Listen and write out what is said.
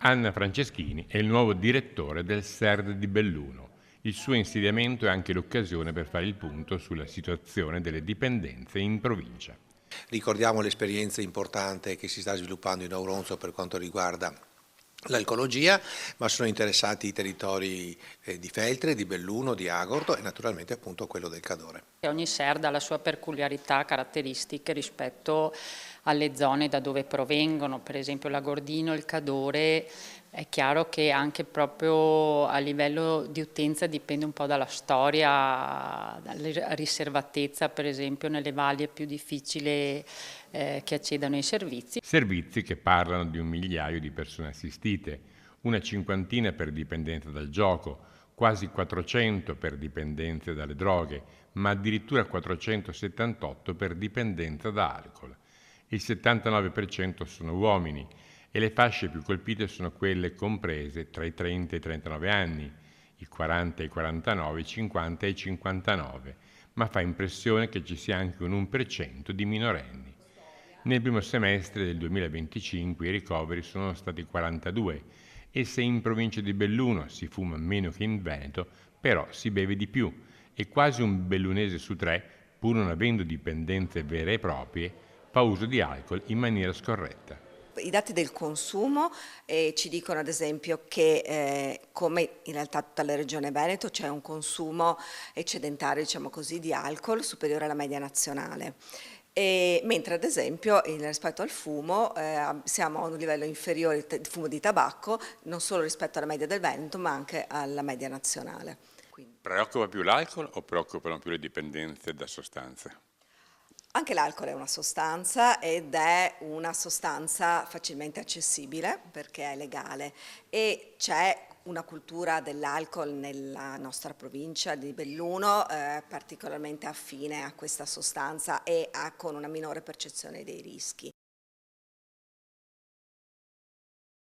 Anna Franceschini è il nuovo direttore del SERD di Belluno. Il suo insediamento è anche l'occasione per fare il punto sulla situazione delle dipendenze in provincia. Ricordiamo l'esperienza importante che si sta sviluppando in Auronzo per quanto riguarda l'alcologia, ma sono interessati i territori di Feltre, di Belluno, di Agordo e naturalmente appunto quello del Cadore. Ogni SERD ha la sua peculiarità, caratteristiche rispetto alle zone da dove provengono, per esempio l'Agordino, il Cadore. È chiaro che anche proprio a livello di utenza dipende un po' dalla storia, dalla riservatezza, per esempio nelle valli è più difficile che accedano ai servizi. Servizi che parlano di 1 migliaio di persone assistite, una cinquantina per dipendenza dal gioco, quasi 400 per dipendenze dalle droghe, ma addirittura 478 per dipendenza da alcol. Il 79% sono uomini e le fasce più colpite sono quelle comprese tra i 30 e i 39 anni, i 40 e i 49, i 50 e i 59, ma fa impressione che ci sia anche un 1% di minorenni. Nel primo semestre del 2025 i ricoveri sono stati 42 e se in provincia di Belluno si fuma meno che in Veneto, però si beve di più e quasi un bellunese su 3, pur non avendo dipendenze vere e proprie, fa uso di alcol in maniera scorretta. I dati del consumo ci dicono ad esempio che come in realtà tutta la regione Veneto c'è un consumo eccedentario, diciamo così, di alcol superiore alla media nazionale. Mentre ad esempio rispetto al fumo siamo a un livello inferiore di fumo di tabacco non solo rispetto alla media del Veneto ma anche alla media nazionale. Preoccupa più l'alcol o preoccupano più le dipendenze da sostanze? Anche l'alcol è una sostanza ed è una sostanza facilmente accessibile perché è legale e c'è una cultura dell'alcol nella nostra provincia di Belluno particolarmente affine a questa sostanza e con una minore percezione dei rischi.